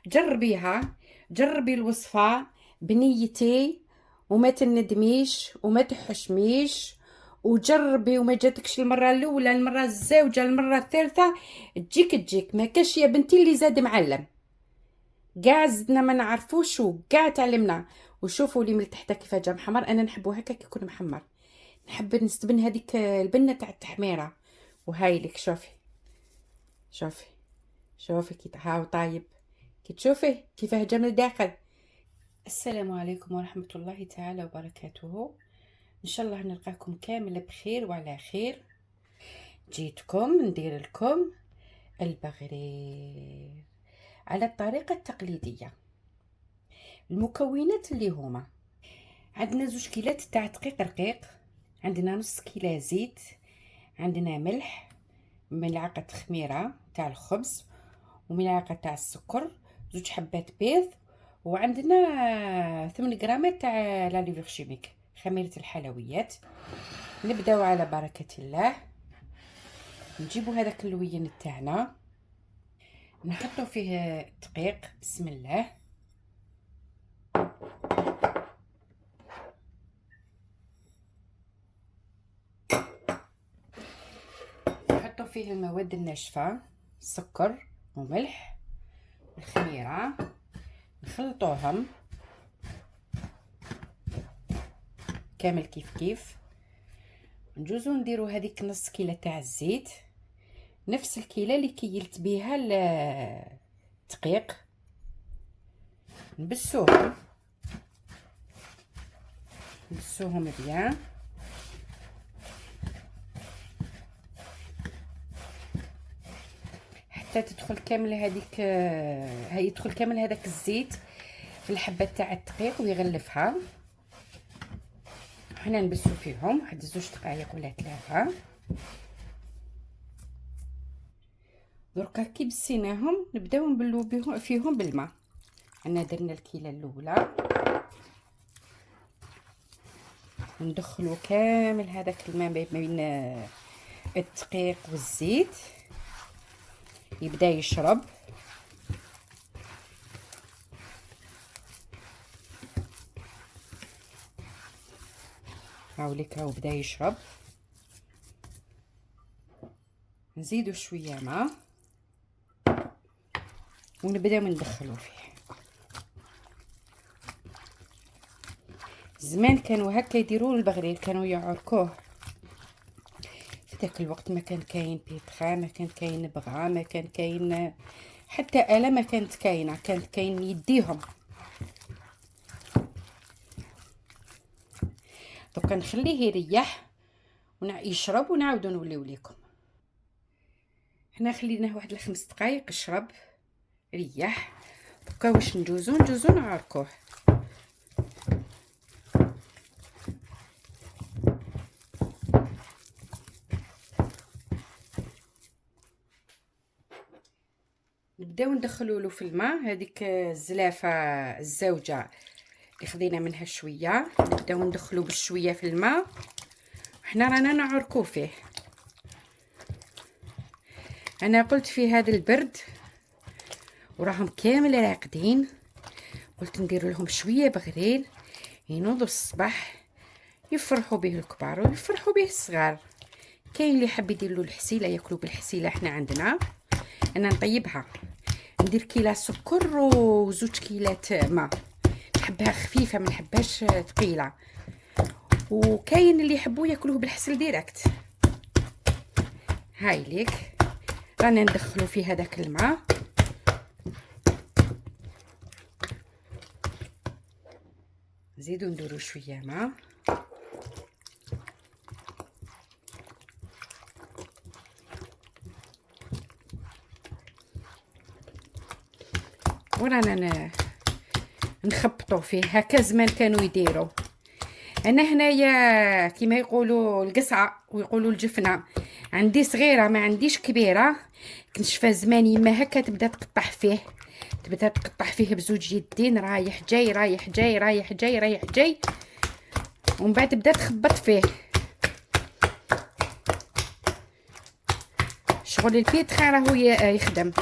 جربيها، جربي الوصفة بنيتي وما تندميش وما تحشميش، وجربي وما جاتكش المرة الأولى، المرة الزوجة، المرة الثالثة تجيك ما كاش يا بنتي اللي زاد معلم. كاع زدنا ما نعرفوش وكاع تعلمنا. وشوفوا لي من تحت كيف جا محمر، انا نحبو هكا كي يكون محمر، نحب نستبن هذيك البنه تاع التحميره. وهاي لك شوفي، شوفي شوفي كي هاو طايب، كي تشوفي كيفاه جا من الداخل. السلام عليكم ورحمه الله تعالى وبركاته. ان شاء الله نلقاكم كامل بخير وعلى خير. جيتكم ندير لكم البغرير على الطريقه التقليديه. المكونات اللي هما: عندنا 2 كيلات تاع دقيق رقيق، عندنا نص كيلو زيت، عندنا ملح، ملعقة خميرة تاع الخبز، وملعقة تاع السكر، 2 حبات بيض، وعندنا 8 غرامات تاع لا ليفر شيميك خميرة الحلويات. نبداو على بركة الله. نجيبو هذاك اللوين تاعنا، نحطو فيه الدقيق، بسم الله. نحطو فيه المواد الناشفة، السكر وملح والخميرة، نخلطوهم كامل كيف كيف. نجوزو نديرو هذيك نص كيلة تاع الزيت، نفس الكيلة اللي كيلت بيها الدقيق، نبسوهم بيان. حتى تدخل كامل هذيك، يدخل كامل هذاك الزيت في الحبة تاع الدقيق ويغلفها. حنا نبسو فيهم واحد 2 دقائق ولا 3. دركا كي بسيناهم نبداو نبلو فيهم بالماء. انا درنا الكيلة الاولى، ندخلو كامل هذاك الماء ما بين الدقيق والزيت، يبدا يشرب. هاوليك هاو بدا يشرب. نزيدو شويه ماء ونبداو ندخلو فيه. زمان كانوا هكا يديروا البغرير، كانوا يعركوه. في ذاك الوقت ما كان كاين بيتخا، ما كان كاين بغا، ما كان كاين حتى آلة، ما كانت كاينه، كانت كاين يديهم. دوكا نخليه يريح يشرب ونعاودو نوليو ليكم. حنا خليناه واحد 5 دقائق يشرب ريح. دوكا واش نجوزو نعركوه. نبداو ندخلوا له في الماء هذيك الزلافه الزوجه اللي خدينا منها شويه، نبداو ندخلوا بشويه في الماء. حنا رانا نعركو فيه. انا قلت في هذا البرد وراهم كامل راقدين، قلت ندير لهم شويه بغرير ينوضوا الصباح يفرحوا به الكبار ويفرحوا به الصغار. كاين اللي حاب يدير له الحسيله ياكلوا بالحسيله، احنا عندنا انا نطيبها، ندير كيلة سكر وزوج كيلات ماء، نحبها خفيفه ما نحبهاش ثقيله. وكاين اللي يحبوا ياكلوه بالحسل ديريكت. هاي ليك رانا ندخلو في هذاك الماء، نزيدو نديرو شويه ماء. ورانا نخبطوا فيه هكا زمان كانوا يديروا. انا هنايا كيما يقولوا القصعه ويقولوا الجفنه، عندي صغيره ما عنديش كبيره. كنشفى زمان يما هكا تبدا تقطع فيه بزوج يدين، رايح جاي رايح جاي رايح جاي رايح جاي، ومن بعد تبدا تخبط فيه. شغل البيتخا راهو يخدم.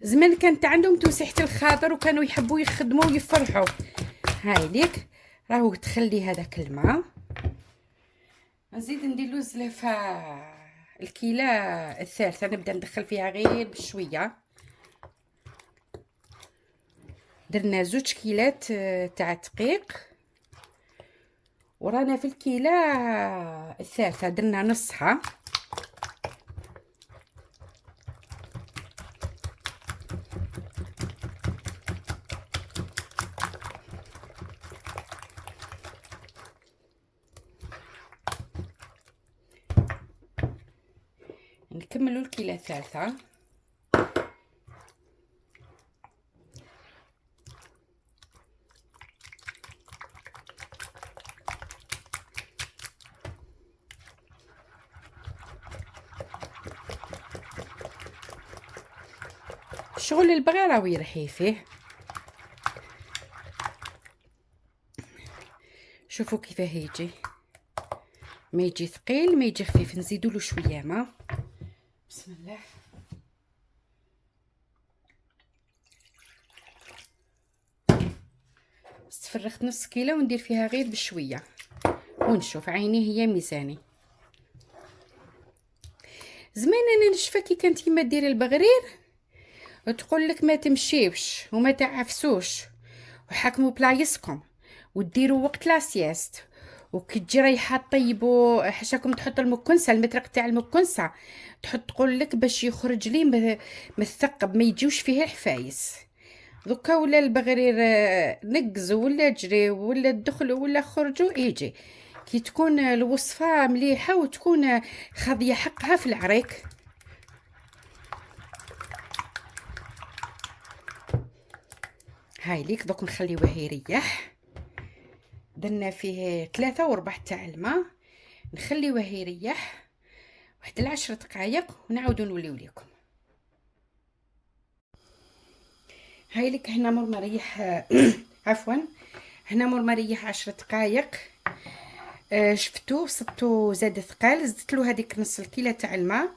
زمان كانت عندهم توسعة الخاطر وكانوا يحبوا يخدموا ويفرحوا. هاي ليك راهو تخلي هذاك الماء. نزيد ندير له زلافه الكيله الثالثه، نبدا ندخل فيها غير بشويه. درنا 2 كيلات تاع الدقيق، ورانا في الكيله الثالثه درنا نصها. نكملوا الكيله الثالثه. شغل البغي راهو يرحي فيه. شوفوا كيفاه يجي، ما يجي ثقيل ما يجي خفيف. نزيدوا له شويه ما. بسم الله. استفرغت نص كيلو وندير فيها غير بشويه ونشوف. عيني هي ميزاني. زمان انا نشفى كي كانت يما دير البغرير تقول لك ما تمشيوش وما تعفسوش وحكموا بلايصكم وديروا وقت لا سياست، وكي تجي رايحه طيبوا حاشاكم تحط المكنسه المترق تاع المكنسه تحط تقول لك باش يخرج لي مثقب ما يجيوش فيه الحفايس. دوكا ولا البغرير نقزوا ولا جريو ولا دخلوا ولا خرجوا يجي. كي تكون الوصفه مليحه وتكون خاضيه حقها في العريك. هاي ليك دوك نخليوه يريح. درنا فيه 3 وربع تاع الماء، نخليوه يريح واحد 10 دقائق ونعاودو نوليو ليكم. هاي لك هنا مور مريح عفوا هنا مور مريح 10 دقائق. شفتو صبتو زاد ثقال، زدت له هذيك نص الكيله تاع الماء.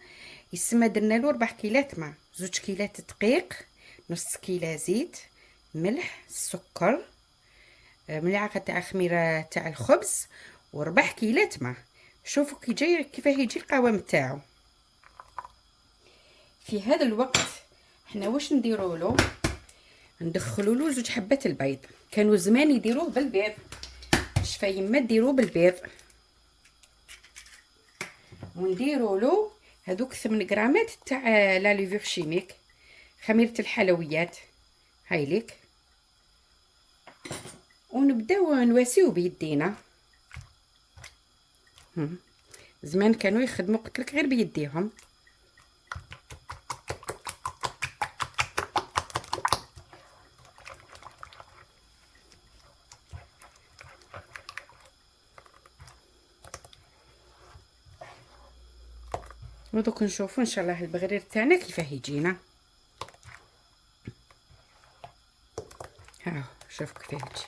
يسمى درنا له 4 كيلات ماء، 2 كيلات دقيق، نص كيله زيت، ملح، السكر، ملعقه تاع خميره تاع الخبز، و4 كيلات ماء. شوفوا كي جاي كيفاه يجي القوام تاعو. في هذا الوقت حنا واش نديروا له؟ ندخلوا له 2 حبات البيض. كانوا زمان يديروه بالبيض، شفا يما ديروه بالبيض. ونديروا له هذوك 8 غرامات تاع لا ليفور شيميك، خميره الحلويات. هاي ليك. ونبداو نواسيو بيدينا. زمان كانوا يخدموا قلتلك غير بيديهم. ودوك نشوفوا ان شاء الله البغرير تاعنا كيفاه يجينا. ها شوفوا كيفاه يجي.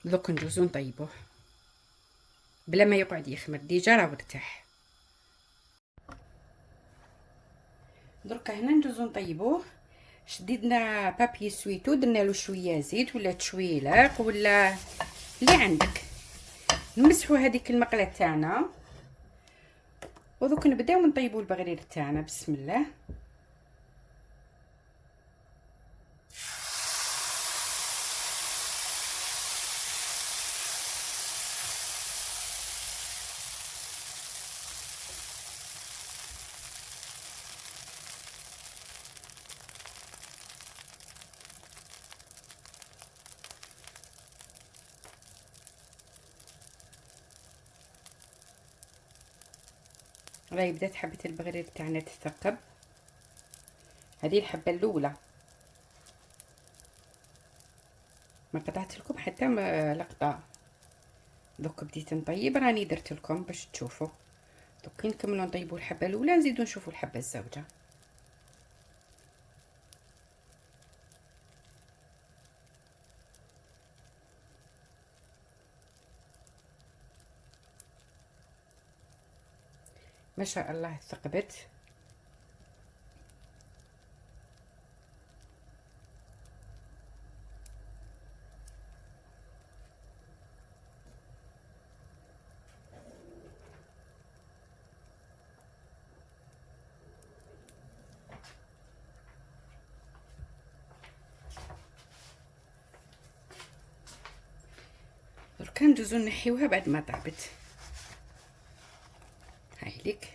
دوك ندوزو نطيبوه بلا ما يقعد يخمر، ديجا راه ارتاح. دركا هنا ندوزو نطيبوه. شديدنا بابي سويتو، درنا له شويه زيت ولا تشويلاق ولا اللي عندك. نمسحوا هذيك المقله تاعنا ودوك نبداو نطيبوا البغرير تاعنا. بسم الله. راهي بدات حبه البغرير تاعنا تثقب. هذه الحبه الاولى، ما قطعت لكم حتى لقطه. دوك بديت نطيب، راني درت لكم باش تشوفوا. دوك نكملوا نطيبوا الحبه الاولى، نزيدوا نشوفوا الحبه الزوجه. ما شاء الله ثقبت. دركا ندوزو نحيوها بعد ما طابت. هاي ليك.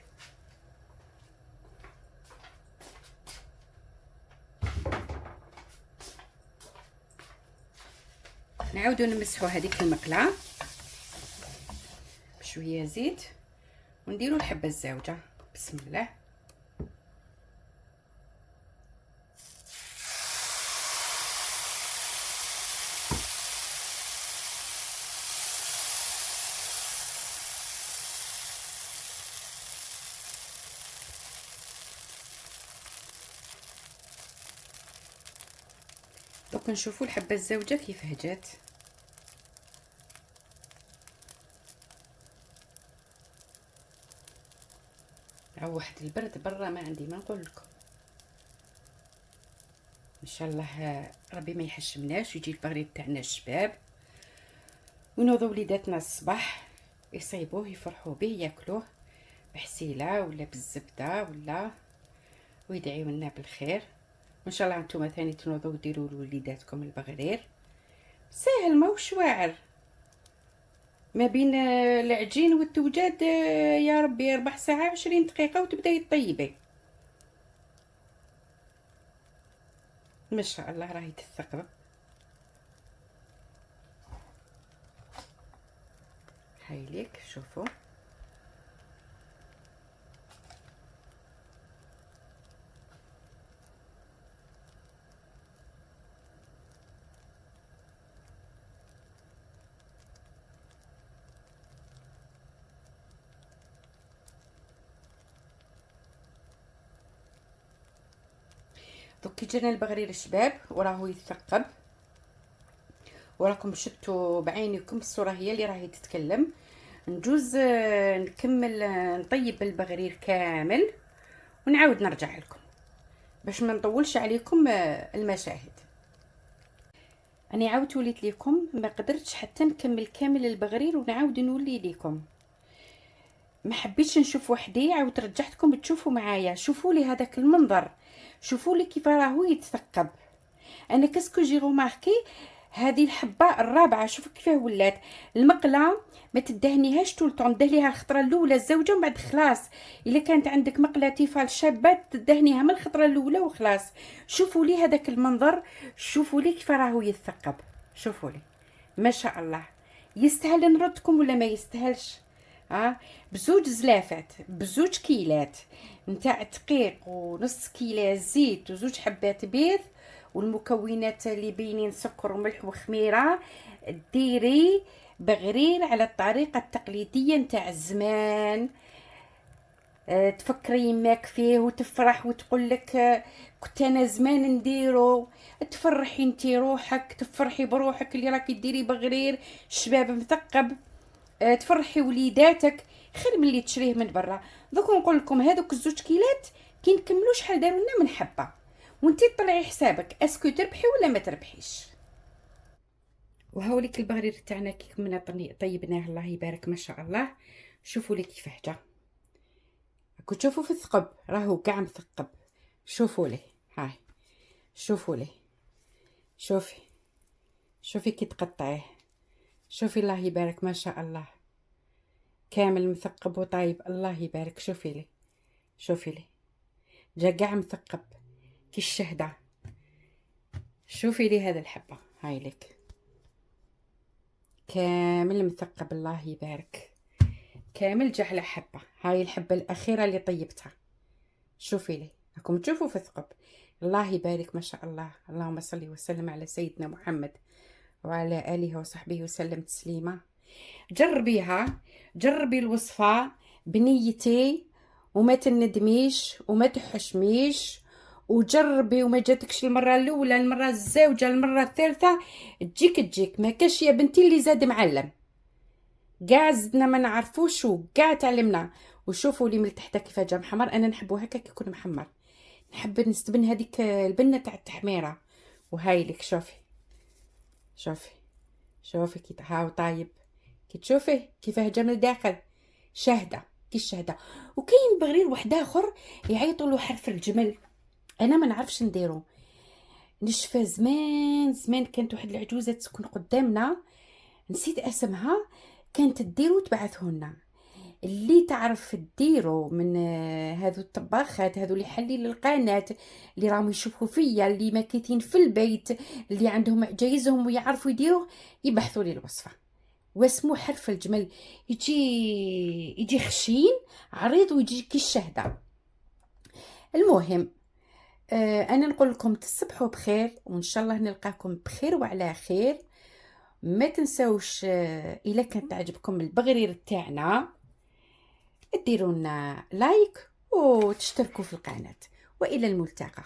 نعاودو نمسحو هذيك المقله بشويه زيت ونديرو الحبه الزاوجه. بسم الله. دوك نشوفوا الحبه الزاوجه كيف هجات. واحد البرد برا ما عندي ما نقول لكم. ان شاء الله ربي ما يحشمناش ويجي البغريد تاعنا الشباب ونوضوا وليداتنا الصباح يصيبوه يفرحوا به ياكلوه بحسيله ولا بالزبده ولا ويدعيو لنا بالخير. وان شاء الله انتم ثاني تنوضوا وديروا لوليداتكم البغرير ساهل ماهوش واعر. ما بين العجين والتوجاد يا ربي 4 ساعة 20 دقيقة وتبداي طيبي. ما شاء الله راهي تثقب. هاي ليك شوفوا. دوك كي جانا البغرير الشباب وراهو يثقب وراكم شفتوا بعينكم الصوره هي اللي راهي تتكلم. نجوز نكمل نطيب البغرير كامل ونعاود نرجع لكم باش ما نطولش عليكم المشاهد. انا عاودت وليت لكم ما قدرتش حتى نكمل كامل البغرير ونعاود نولي لكم. ما حبيتش نشوف وحدي عاود رجعتكم تشوفوا معايا. شوفوا لي هذاك المنظر. شوفوا لي كيف راهو يتثقب. انا كاسكو جي روماركي هذه الحبه الرابعه. شوفوا كيف ولات المقله ما تدهنيهاش طول طون. دهليها الخطره الاولى الزوجه ومن بعد خلاص. الا كانت عندك مقله تيفال شابه تدهنيها من الخطره الاولى وخلاص. شوفوا لي هذاك المنظر. شوفوا لي كيف راهو يتثقب. شوفوا لي ما شاء الله. يستاهل نردكم ولا ما يستاهلش؟ بزوج زلافات بزوج كيلات نتاع دقيق ونص كيلة زيت وزوج حبات بيض والمكونات اللي بينين سكر وملح وخميره. ديري بغرير على الطريقه التقليديه نتاع الزمان. تفكري يماك فيه وتفرح وتقول لك كنت انا زمان نديرو. تفرحي انتي روحك تفرحي بروحك اللي راكي ديري بغرير شباب مثقب. تفرحي وليداتك خير من اللي تشريه من برا. دوك نقول لكم هذوك الزوج كيلات كي نكملوا شحال داروا لنا من حبه وانتي طلعي حسابك اسكو تربحي ولا ما تربحيش. وهاوليك البغرير تاعنا كي كملنا طيبناه الله يبارك ما شاء الله. شوفوا لي كيف جا. راكو تشوفوا في الثقب راهو كاع مثقب. شوفوا لي هاي. شوفوا لي. شوفي كي تقطعيه. شوفي الله يبارك ما شاء الله كامل مثقب وطايب الله يبارك. شوفي لي جا كاع مثقب كي الشهده. شوفي لي هذا الحبه هاي لك كامل مثقب الله يبارك. كامل جا على حبه. هاي الحبه الاخيره اللي طيبتها. شوفي لي راكم تشوفوا في الثقب الله يبارك ما شاء الله. اللهم صل وسلم على سيدنا محمد وعلى آله وصحبه وسلم تسليما. جربي الوصفة بنيتي وما تندميش وما تحشميش. وجربي وما جاتكش المرة الأولى المرة الزوجة المرة الثالثة تجيك ما كاش يا بنتي اللي زاد معلم. قاع زدنا ما نعرفوش وقاع تعلمنا وشوفوا لي من تحت كيف جا محمر. انا نحبو هكا كي يكون محمر، نحب نستبن هذيك البنه تاع التحميره. وهاي لك شوفي شوفي شوفي كي هاو طايب، كي تشوفيه كيفاه جا من الداخل شهده كي الشهده. وكاين بغرير واحد اخر يعيطوا له حرف الجمل، انا ما نعرفش نديرو. نشفى زمان زمان كانت واحد العجوزه تسكن قدامنا، نسيت اسمها، كانت تديرو تبعثه لنا. اللي تعرف ديرو من هذو الطباخات هذو اللي حلي القناة، اللي راهم يشوفوا فيا، اللي ماكيتين في البيت، اللي عندهم عجايزهم ويعرفوا يديروا، يبحثوا لي الوصفة. واسمو حرف الجمل، يجي خشين عريض ويجي كي الشهدة. المهم انا نقول لكم تصبحوا بخير، وان شاء الله نلقاكم بخير وعلى خير. ما تنسوش الا كانت تعجبكم البغرير تاعنا ديروا لنا لايك وتشتركوا في القناة، والى الملتقى.